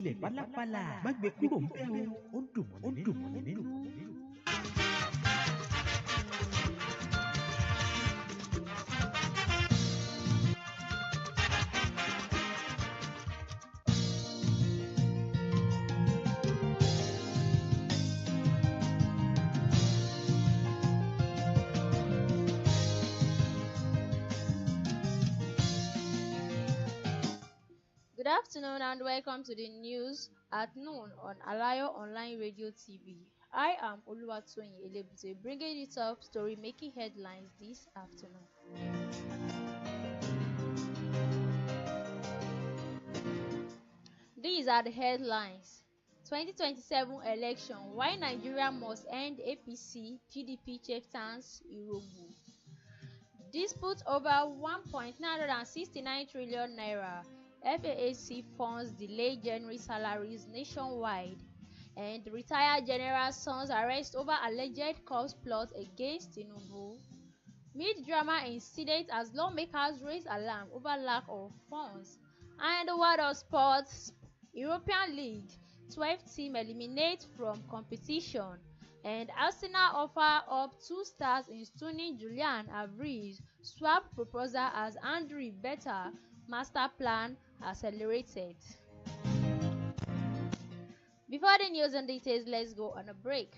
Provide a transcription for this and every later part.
ilẹ̀ pálapàla má gbé kúrò ń bẹ̀ o ó dùn mọ́ni nínú. Good afternoon and welcome to the news at noon on Alayo Online Radio TV. I am Oluwatoyin Elebute, bringing you top story-making headlines this afternoon. These are the headlines. 2027 election, why Nigeria must end APC, PDP chieftains Irogu. Dispute over 1.969 trillion naira. FAAC funds delay January salaries nationwide, and retired general sons arrest over alleged cost plot against Tinubu. Mid-drama incident as lawmakers raise alarm over lack of funds. And the world of sports, European League, 12 team eliminate from competition, and Arsenal offer up 2 stars in stunning Julian Alvarez swap proposal as Andrew Better master plan accelerated. Before the news and details, let's go on a break.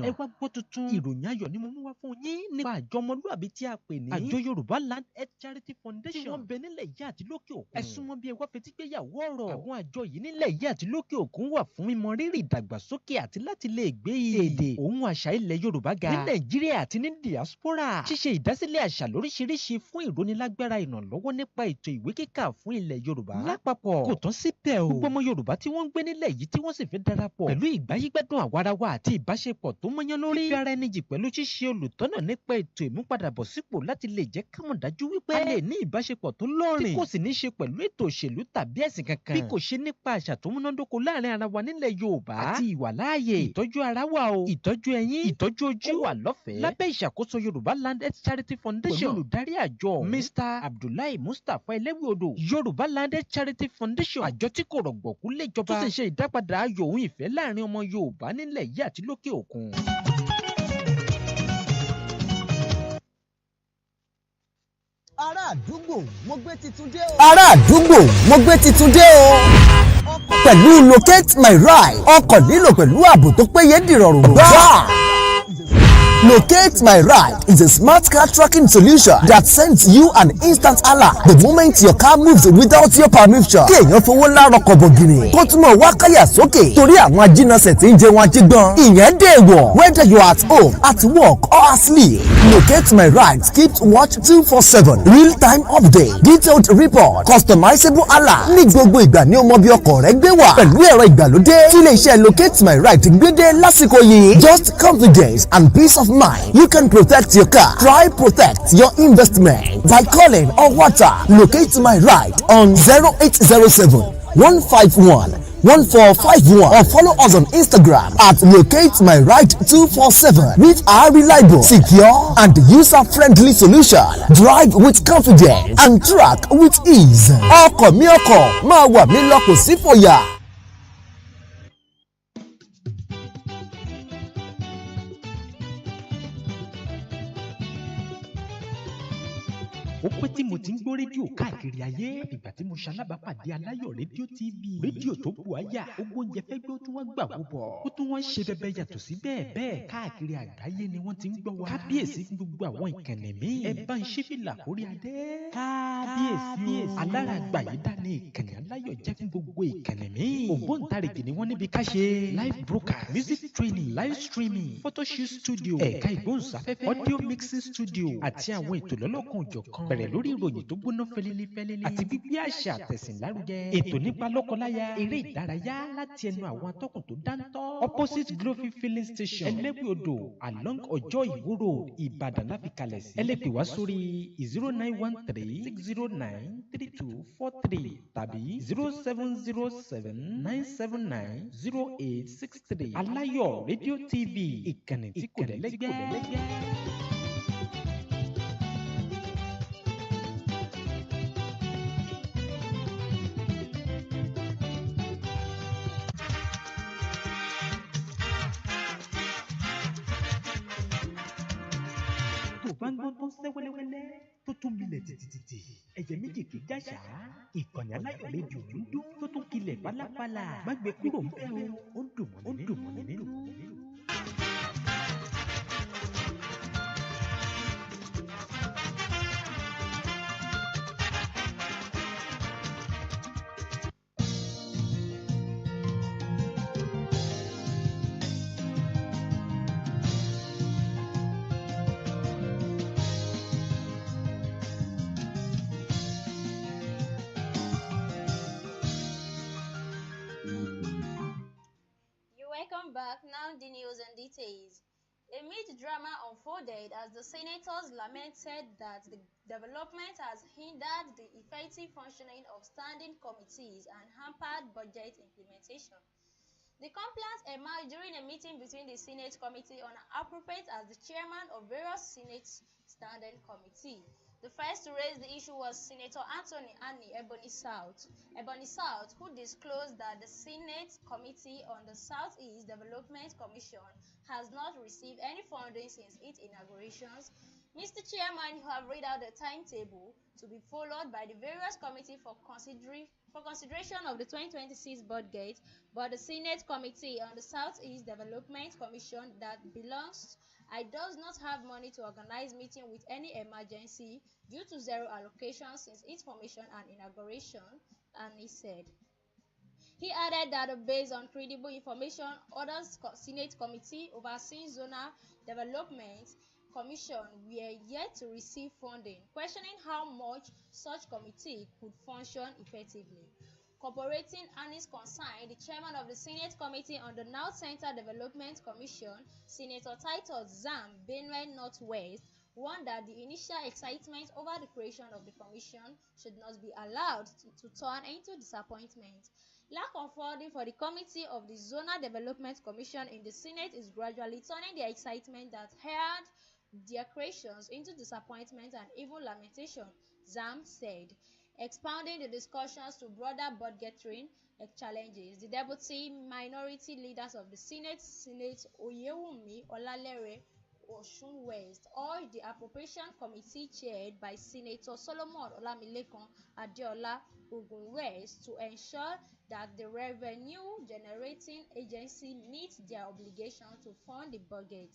Ẹ wá gbọ́ tuntun ìròyìn ayọ̀ ni mo mú wá fún yín nípa àjọ ọmọlúàbí tí a pè ní àjọ Yorùbá Land Health Charity Foundation tí wọ́n bẹ nílẹ̀ yìí àti lókè òkun. Ẹ súnmọ́ bí ẹ wá fetí gbéyàwó ọ̀rọ̀. Àwọn àjọ yìí nílẹ̀ yìí àti lókè òkun wà fún mímọ rírì ìdàgbàsókè àti láti lè gbé èdè òun àṣà ilẹ̀ Yorùbá ga ní Nàìjíríà àti ní diaspora. Ṣíṣe ìdásílẹ̀ àṣà lóríṣiríṣi fún ìrónilágbára ìrànlọ́wọ́ nípa ètò ìwé kíkà fún ilẹ̀ Yorùbá. Lápapọ̀ kò tán síbẹ̀ o. Gbogbo ọmọ Yorùbá tí wọ́n ń gbé nílẹ̀ yìí tí wọ́n sì fẹ́ darapọ̀ pẹ̀lú ìgbáyégbádùn àwarawa àti ìbáṣepọ̀ tó mọ́yán lórí. Fífi ara ẹni jì pẹ̀lú ṣíṣe olùtọ́nà nípa ètò ìmúpadàbọ̀sípò láti lè jẹ́ ká mọ̀ dájú wípé a lè ní ìbáṣepọ̀ tó lọ́rìn tí kò sì ní ṣe pẹ̀lú ètò òṣèlú tàbí ẹ̀sìn kankan. Bí kò ṣe nípa àṣà tó múnádóko láàrin ara wa nílẹ̀ Yorùbá àti ìwàláàyè. Ìtọ́jú ara wà o, ìtọ́jú ẹyin, ìtọ́jú ojú wà lọ́fẹ̀ẹ́. Lábẹ́ ìṣàkóso Yorùbá Land Health Charity Foundation pẹ̀lú olùdarí àjọ Mr. Abdullahi Mustapha Elewi-Odo. Yorùbá Land Health Charity Foundation àjọ tí kò rọ̀gbọ̀kú léjọba tó sì ṣe ìdápadà ayọ̀ òun ìfẹ́ láàrin ọmọ Yorùbá nílẹ̀ yìí àti lókè òkun. Ará àdúgbò mo gbé titun dé o. Ará àdúgbò mo gbé titun dé o. Pẹ̀lú Locate My Ride, ọkọ̀ lílò pẹ̀lú ààbò tó péye dìrọ̀rùn gbà. Locate My Ride is a smart car tracking solution that sends you an instant alert the moment your car moves without your permission. Kí èèyàn fowó lárọ̀ kọ̀bọ̀ gìrì kó tún mọ̀ wá káyà sókè torí àwọn ajínasẹ̀ tí ń jẹun ajígbọ́n. Ìyẹn dèèwọ̀ whether you are at home, at work or asleep. Locate My Ride keeps watch 247, real-time update, detailed report, customizable alert. Ní gbogbo ìgbà ni ó mọ bí ọkọ̀ rẹ gbé wà pẹ̀lú ẹ̀rọ ìgbàlódé tí ilé-iṣẹ́ Locate My Ride gbé dé lásìkò yìí. Just confidence and peace of mind. You can protect your car. Try protect your investment by calling or WhatsApp Locate My Ride on 0807 151 1451 or follow us on Instagram at Locate My Ride 247 with our reliable, secure and user-friendly solution. Drive with confidence and track with ease. Ọkọ̀ mi ọkọ̀ máa wà mí lọ kò sí fòyà. Ó pẹ́ tí mo ti ń gbọ́ rédíò káàkiri ayé. Ìgbà tí mo ṣalábàápàdé Aláyọ̀ rédíò TV. Rédíò tó bu àyà, owó oúnjẹ fẹ́ gbé ó tún wá gbà wúbọ̀. Ó tún wá ń ṣe bẹbẹ yàtọ̀ sí bẹ́ẹ̀ káàkiri àgbáyé ni wọ́n ti ń gbọ́ wa. Kábíyèsí gbogbo àwọn ìkànnì míì. Ẹ bá ń ṣí fìlà kórí adé. Kábíyèsí o. Alára àgbà yìí dá ní ìkànnì Aláyọ̀ jẹ́ fún gbogbo ìkànnì míì. Ògbóǹtarìgì ni wọ́n níbi ká ṣe. Live broadcast, music training, live streaming, photoshoot studio, ẹ̀ka ìgbóhùnsáfẹ́fẹ́, audio mixing studio àti àwọn ètò lọ́lọ́kan òjọ̀kan. bẹ̀rẹ̀ lórí ìròyìn tó gbóná fẹlẹ́lẹ́fẹlẹ́lẹ́ àti gbígbé àṣà àtẹ̀sìn lárugẹ. Ètò nípa lọ́kọláya, eré ìdárayá láti ẹnu àwọn atọ́kùn tó dáńtọ́. Opposite Glory Filling Station, Ẹlẹ́gbẹ̀ẹ́ Odò, along Ọjọ́ Ìwó Road, Ìbàdàn láfi kalẹ̀ sí. Ẹ lè pè wá sórí 0913-609-3243 tàbí 0707-979-0863. Alayo Radio TV, ìkànnì tí kò lẹ́lẹ́gbẹ́. Tó bá ń gbọ́ tó ń sẹ́ wẹ́lẹ́wẹ́lẹ́ tó tún milẹ̀ tìtìtìtì, ẹ̀jẹ̀ méjì kì í jàṣà. Ìkànnì Alayo rédíò ló ń dún tó tún kilẹ̀ pálapàla. Má gbé kúrò ń bẹ̀ o, ó ń dùn mọ́ni nínú. Welcome back. Now the news and details. Amid drama unfolded as the senators lamented that the development has hindered the effective functioning of standing committees and hampered budget implementation. The complaint emerged during a meeting between the Senate Committee on Appropriates as the chairman of various Senate standing committees. The first to raise the issue was Senator Anthony Ebony South, who disclosed that the Senate Committee on the Southeast Development Commission has not received any funding since its inaugurations. Mr. Chairman, you have read out the timetable to be followed by the various committees for consideration of the 2026 budget, but the Senate Committee on the Southeast Development Commission that belongs does not have money to organize meeting with any emergency due to zero allocation since its formation and inauguration, and he said. He added that based on credible information, other Senate Committee overseeing zonal development commission were yet to receive funding, questioning how much such committee could function effectively. Corroborating Annie's concern, the chairman of the Senate Committee on the North Central Development Commission, Senator Titus Zam, Benue Northwest, warned that the initial excitement over the creation of the commission should not be allowed to turn into disappointment. Lack of funding for the Committee of the Zonal Development Commission in the Senate is gradually turning the excitement that heralded their creations into disappointment and even lamentation, Zam said. Expounding the discussions to broader budgetary challenges, the deputy minority leaders of the Senate, Oyewumi Olalere Osun West, urged the Appropriation Committee chaired by Senator Solomon Olamilekan Adeola Ogun West to ensure that the revenue-generating agency meets their obligation to fund the budget.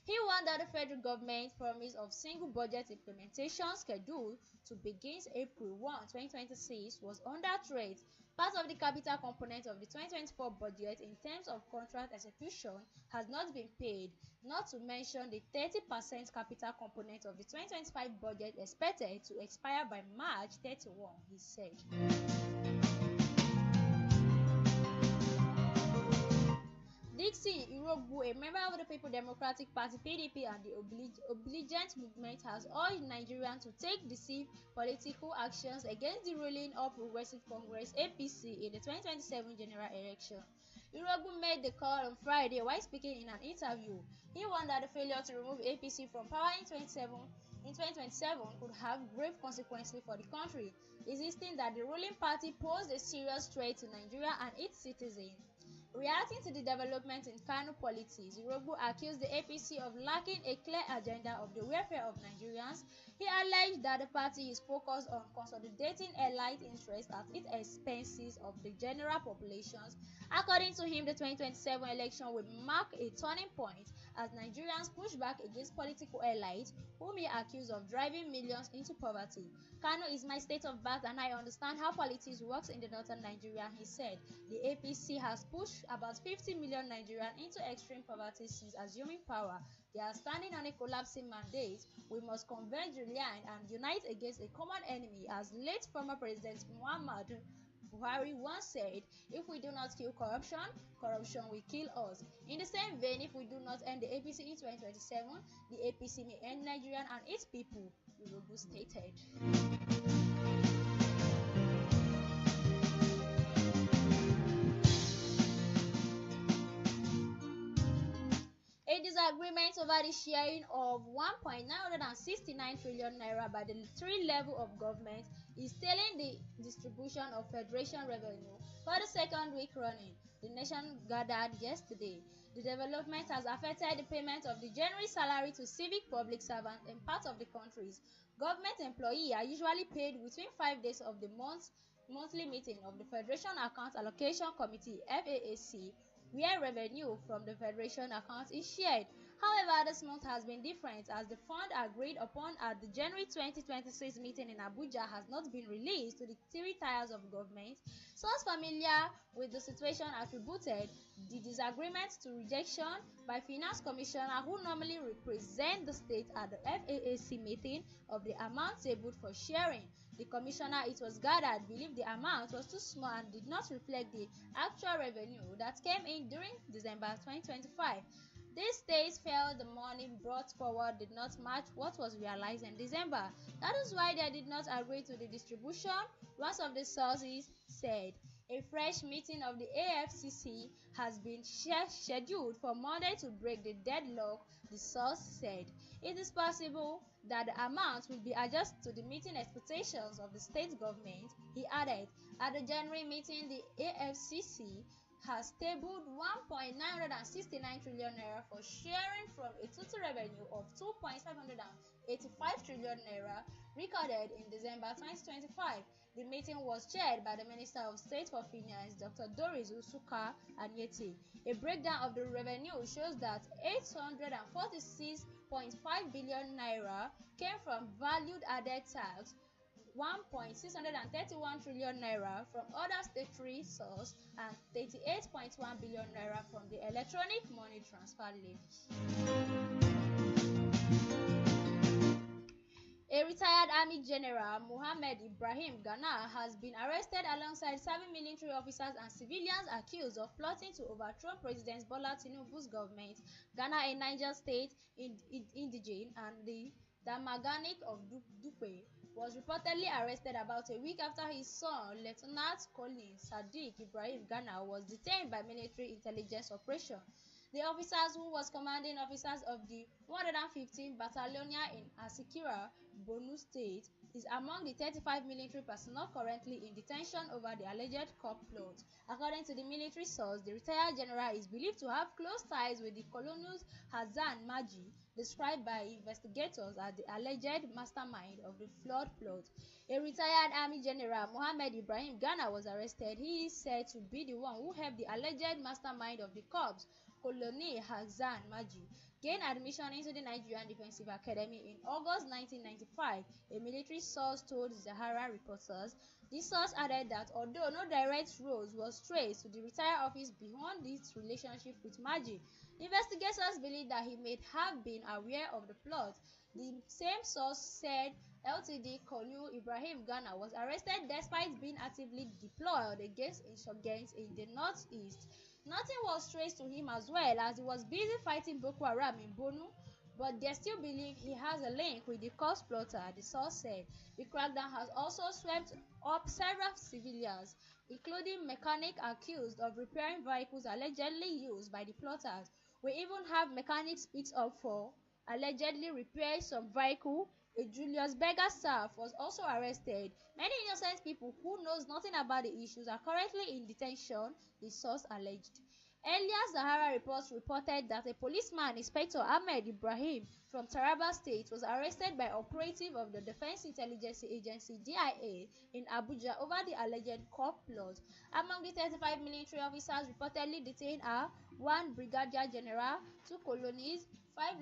He warned that the federal government's promise of single budget implementation scheduled to begin April 1, 2026 was under threat. Part of the capital component of the 2024 budget in terms of contract execution has not been paid, not to mention the 30% capital component of the 2025 budget expected to expire by March 31, he said. Dixie Irogbu, a member of the People Democratic Party (PDP) and the Obedient Movement, has urged Nigerians to take decisive political actions against the ruling All Progressive Congress (APC) in the 2027 general election. Irogbu made the call on Friday while speaking in an interview. He warned that the failure to remove APC from power in 2027 could have grave consequences for the country, insisting that the ruling party posed a serious threat to Nigeria and its citizens. Reacting to the development in Kano politics, Irogbu accused the APC of lacking a clear agenda of the welfare of Nigerians. He alleged that the party is focused on consolidating elite interests at its expenses of the general populations. According to him, the 2027 election will mark a turning point as Nigerians push back against political elites whom he accused of driving millions into poverty. Kano is my state of birth and I understand how politics works in the northern Nigeria, he said. The APC has pushed about 50 million Nigerians into extreme poverty since assuming power. They are standing on a collapsing mandate. We must converge, rely, and unite against a common enemy, as late former President Muhammad Buhari once said, if we do not kill corruption, corruption will kill us. In the same vein, if we do not end the APC in 2027, the APC may end Nigeria and its people, Urobu stated. A disagreement over the sharing of 1.969 trillion naira by the three levels of government is tailing the distribution of federation revenue for the second week running. The nation gathered yesterday. The development has affected the payment of the January salary to civic public servants in parts of the countries. Government employees are usually paid within 5 days of the monthly meeting of the Federation Account Allocation Committee (FAAC), where revenue from the Federation account is shared. However, this month has been different as the fund agreed upon at the January 2026 meeting in Abuja has not been released to the three tiers of government. Sources familiar with the situation attributed the disagreement to rejection by Finance Commissioner who normally represent the state at the FAAC meeting of the amount tabled for sharing. The commissioner, it was gathered, believed the amount was too small and did not reflect the actual revenue that came in during December 2025. These states felt the money brought forward did not match what was realized in December. That is why they did not agree to the distribution, one of the sources said. A fresh meeting of the AFCC has been scheduled for Monday to break the deadlock, the source said. It is possible that the amount will be adjusted to the meeting expectations of the state government, he added. At the January meeting, the AFCC has tabled 1.969 trillion naira for sharing from a total revenue of 2.585 trillion naira recorded in December 2025. The meeting was chaired by the Minister of State for Finance, Dr. Doris Usuka Anyete. A breakdown of the revenue shows that 846.5 billion naira came from valued added tax, 1.631 trillion naira from other statutory sources, and 38.1 billion naira from the electronic money transfer levies. A retired Army General, Mohammed Ibrahim Ghana, has been arrested alongside 7 military officers and civilians accused of plotting to overthrow President Bola Tinubu's government. Ghana, a Niger State indigene and the Damaganik of Dupe, was reportedly arrested about a week after his son, Lieutenant Colonel Sadiq Ibrahim Ghana, was detained by military intelligence operation. The officers, who was commanding officers of the 115th Battalion in Asikira, Borno State, is among the 35 military personnel currently in detention over the alleged coup plot. According to the military source, the retired general is believed to have close ties with the colonels Hassan Maji, described by investigators as the alleged mastermind of the flood plot. A retired Army General, Mohammed Ibrahim Ghana, was arrested. He is said to be the one who helped the alleged mastermind of the coup, Colonel Hassan Maji, gain admission into the Nigerian Defensive Academy in August 1995, a military source told Zahara reporters. The source added that although no direct role was traced to the retired office beyond his relationship with Maji, investigators believe that he may have been aware of the plot. The same source said LTD Colonel Ibrahim Ghana was arrested despite being actively deployed against insurgents in the northeast. Nothing was traced to him as well, as he was busy fighting Boko Haram in Borno, but they still believe he has a link with the coup plotter, the source said. The crackdown has also swept up several civilians, including mechanics accused of repairing vehicles allegedly used by the plotters. We even have mechanics speaks up for allegedly repaired some vehicle. A Julius Berger staff was also arrested. Many innocent people who knows nothing about the issues are currently in detention, the source alleged. Earlier, Sahara reports reported that a policeman, Inspector Ahmed Ibrahim from Taraba State, was arrested by operative of the Defense Intelligence Agency (DIA) in Abuja over the alleged crop plot. Among the 35 military officers reportedly detained are 1 Brigadier General, 2 colonies, 5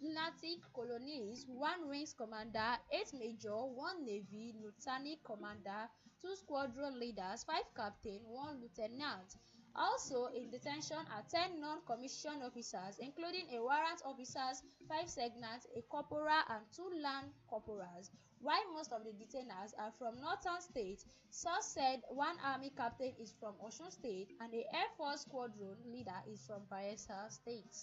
lunatic colonies, 1 Wings Commander, 8 Major, 1 Navy Lieutenant Commander, 2 squadron leaders, 5 captain, 1 lieutenant. Also in detention are 10 non-commissioned officers, including a warrant officers, 5 sergeants, a corporal, and 2 land corporals. While most of the detainers are from northern states, source said 1 army captain is from Osun State and the Air Force squadron leader is from Bayelsa State.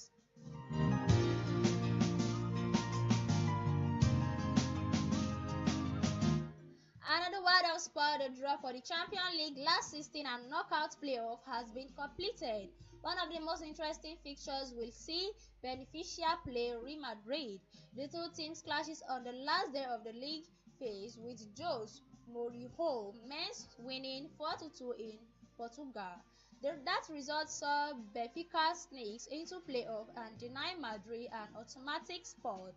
Another word of sport, the draw for the Champions League last 16 and knockout playoff has been completed. One of the most interesting fixtures will see Benfica play Real Madrid. The two teams clashes on the last day of the league phase, with Jose Mourinho men's winning 4-2 in Portugal. That result saw Benfica sneaks into playoff and deny Madrid an automatic spot.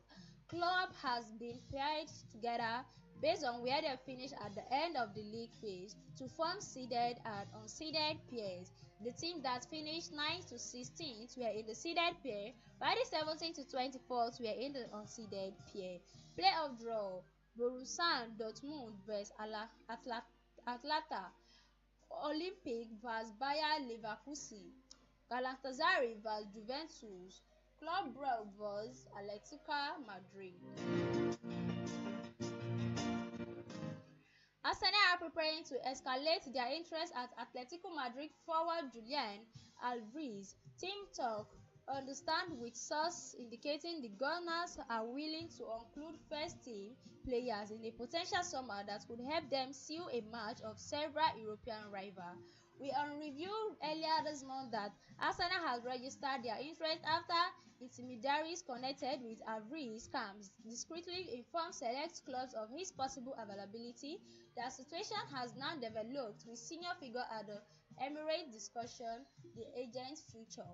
Club has been paired together based on where they finish at the end of the league phase to form seeded and unseeded pairs. The team that finished 9th to 16th were in the seeded pair, while the 17th to 24th were in the unseeded pair. Playoff draw: Borussia Dortmund vs Atlanta, Olympic vs Bayer Leverkusen, Galatasaray vs Juventus, Club Brugge vs Atletico Madrid. Arsenal are preparing to escalate their interest at Atletico Madrid forward Julian Alvarez. Team talk understand with source indicating the Gunners are willing to include first-team players in a potential summer that could help them seal a match of several European rivals. We reviewed earlier this month that Arsenal has registered their interest after intermediaries connected with Alvarez camps discreetly informed select clubs of his possible availability. The situation has now developed with senior figure at the Emirates discussion the agent's future.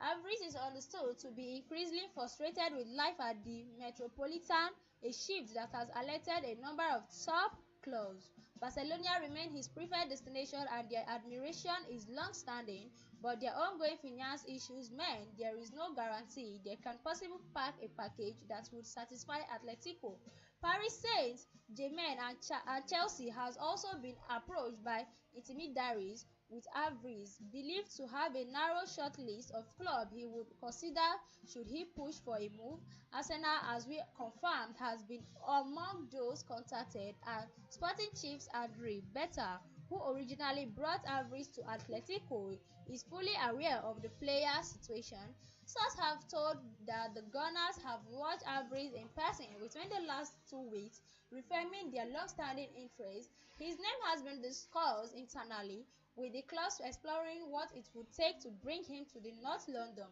Alvarez is understood to be increasingly frustrated with life at the Metropolitan, a shift that has alerted a number of top clubs. Barcelona remain his preferred destination and their admiration is long-standing, but their ongoing finance issues mean there is no guarantee they can possibly pack a package that would satisfy Atletico. Paris Saint-Germain and Chelsea has also been approached by intermediaries, with Alvarez believed to have a narrow shortlist of clubs he would consider should he push for a move. Arsenal, as we confirmed, has been among those contacted, and Sporting Chiefs Adri Beta, who originally brought Alvarez to Atletico, is fully aware of the player's situation. Sources have told that the Gunners have watched Alvarez in person within the last 2 weeks, reaffirming their long-standing interest. His name has been discussed internally, with the clubs exploring what it would take to bring him to the North London.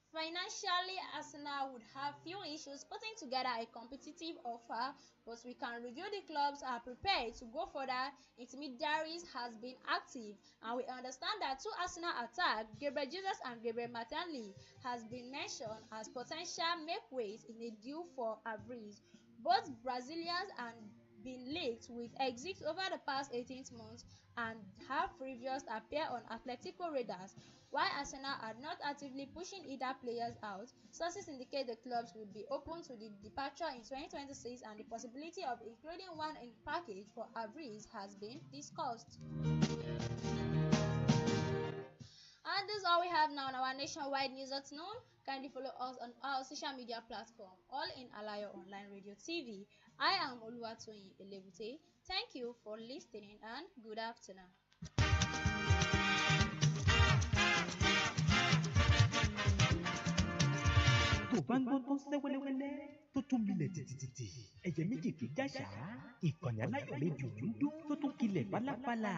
Financially, Arsenal would have few issues putting together a competitive offer, but we can review the clubs are prepared to go further. Intermediaries has been active, and we understand that 2 Arsenal attacks, Gabriel Jesus and Gabriel Martinelli, has been mentioned as potential make-weight in a deal for Alvarez. Both Brazilians have been linked with exits over the past 18 months and have previously appeared on Atletico radars. While Arsenal are not actively pushing either players out, sources indicate the clubs would be open to the departure in 2026 and the possibility of including one in package for Alvarez has been discussed. And this is all we have now on our nationwide news at noon. Kindly follow us on our social media platform, all in Alayo Online Radio TV. I am Oluwatoyin Elebute. Thank you for listening and good afternoon. tó bá ń gbọ́ tó ń sẹ́ wẹ́lẹ́wẹ́lẹ́ tó tún milẹ̀ tìtìtìtì ẹ̀jẹ̀ méjì kì í dáṣà ìkànnì Aláyọ̀ rédíò ló ń dún tó tún kilẹ̀ fàlàfàlà.